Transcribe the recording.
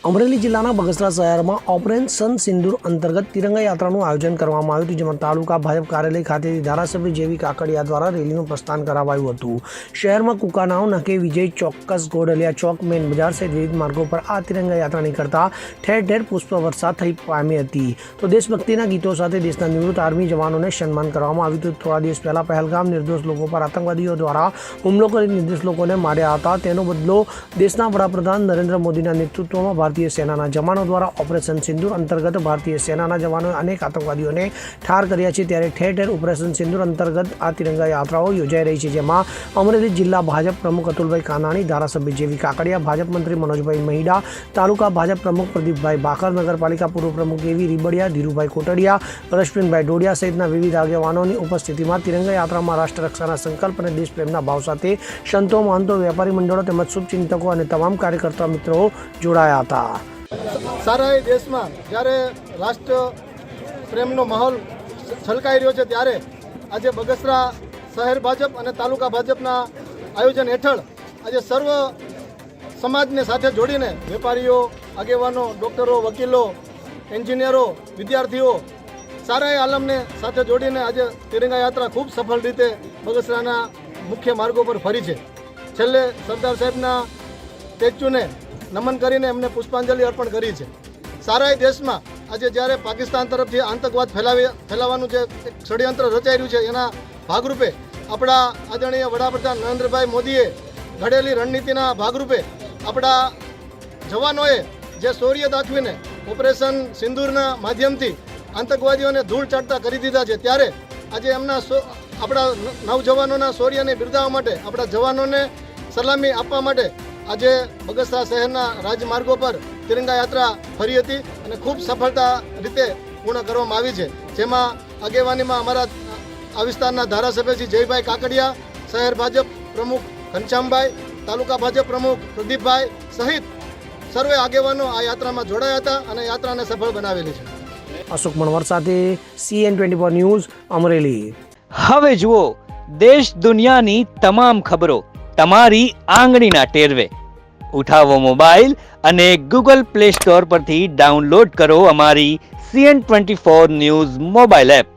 અમરેલી જિલ્લાના બગસરા શહેરમાં ઓપરેશન સિંદૂર અંતર્ગત તિરંગા યાત્રાનું આયોજન કરવામાં આવ્યું હતું, જેમાં તાલુકા ભાજપ કાર્યાલય ખાતેથી ધારાસભ્ય જેવી કાકડિયા દ્વારા રેલીનું પ્રસ્થાન કરાવાયું હતું। શહેરમાં કુકાનાવ નકે વિજય ચોક્કસ ગોડલિયા ચોક મેન બજાર સહિત વિવિધ માર્ગો પર આ તિરંગા યાત્રા નીકળતા ઠેર ઠેર પુષ્પવર્ષા થઈ પામી હતી। તો દેશભક્તિના ગીતો સાથે દેશના નિવૃત્ત આર્મી જવાનોને સન્માન કરવામાં આવ્યું હતું। થોડા દિવસ પહેલા પહેલગામ નિર્દોષ લોકો પર આતંકવાદીઓ દ્વારા હુમલો કરી નિર્દોષ લોકોને માર્યા હતા, તેનો બદલો દેશના વડાપ્રધાન નરેન્દ્ર મોદીના નેતૃત્વમાં ભારતીય સેનાના જવાનો દ્વારા ઓપરેશન સિંદૂર અંતર્ગત ભારતીય સેનાના જવાનોએ અનેક આતંકવાદીઓને ઠાર કર્યા છે। ત્યારે ઠેર ઠેર ઓપરેશન સિંદૂર અંતર્ગત આ તિરંગા યાત્રાઓ યોજાઈ રહી છે, જેમાં અમરેલી જિલ્લા ભાજપ પ્રમુખ અતુલભાઈ કાનાણી, ધારાસભ્ય જેવી કાકડિયા, ભાજપ મંત્રી મનોજભાઈ મહિડા, તાલુકા ભાજપ પ્રમુખ પ્રદીપભાઈ બાખર, નગરપાલિકા પૂર્વ પ્રમુખ એવી રીબડિયા, ધીરુભાઈ કોટડિયા, રશ્મિનભાઈ ડોડિયા સહિતના વિવિધ આગેવાનોની ઉપસ્થિતિમાં તિરંગા યાત્રામાં રાષ્ટ્રરક્ષાના સંકલ્પ અને દેશપ્રેમના ભાવ સાથે સંતો, મહંતો, વેપારી મંડળો તેમજ શુભચિંતકો અને તમામ કાર્યકર્તા મિત્રો જોડાયા હતા। સારા દેશમાં જ્યારે રાષ્ટ્ર પ્રેમનો માહોલ છલકાઈ રહ્યો છે, ત્યારે આજે બગસરા શહેર ભાજપ અને તાલુકા ભાજપના આયોજન હેઠળ આજે સર્વ સમાજને સાથે જોડીને વેપારીઓ, આગેવાનો, ડૉક્ટરો, વકીલો, એન્જિનિયરો, વિદ્યાર્થીઓ સારા આલમને સાથે જોડીને આજે તિરંગા યાત્રા ખૂબ સફળ રીતે બગસરાના મુખ્ય માર્ગો પર ફરી છે। છેલ્લે સરદાર સાહેબના સ્ટેચ્યુને નમન કરીને એમને પુષ્પાંજલિ અર્પણ કરી છે। સારા દેશમાં આજે જ્યારે પાકિસ્તાન તરફથી આતંકવાદ ફેલાવાનું જે એક ષડયંત્ર રચાઈ રહ્યું છે, એના ભાગરૂપે આપણા આદરણીય વડાપ્રધાન નરેન્દ્રભાઈ મોદીએ ઘડેલી રણનીતિના ભાગરૂપે આપણા જવાનોએ જે શૌર્ય દાખવીને ઓપરેશન સિંદૂરના માધ્યમથી આતંકવાદીઓને ધૂળ ચાટતા કરી દીધા છે, ત્યારે આજે એમના આપણા નવજવાનોના શૌર્યને બિરદાવવા માટે, આપણા જવાનોને સલામી આપવા માટે આજે બગસરા શહેરના રાજમાર્ગો પર તિરંગા યાત્રા ફરી હતી અને ખૂબ સફળતા રીતે પૂર્ણ કરવામાં આવી છે, જેમાં આગેવાનીમાં અમારા આ વિસ્તારના ધારાસભ્ય શ્રી જયભાઈ કાકડિયા, શહેર ભાજપ પ્રમુખ ઘનશ્યામભાઈ, તાલુકા ભાજપ પ્રમુખ પ્રદીપભાઈ સહિત સર્વે આગેવાનો આ યાત્રામાં જોડાયા હતા અને યાત્રાને સફળ બનાવેલી છે। અશોક મણવર સાથે CN24 ન્યૂઝ અમરેલી। હવે જુઓ દેશ દુનિયાની તમામ ખબરો તમારી આંગળીના ટેરવે। ઉઠાવો મોબાઈલ અને Google Play Store પરથી ડાઉનલોડ કરો અમારી CN24 ન્યૂઝ મોબાઈલ એપ।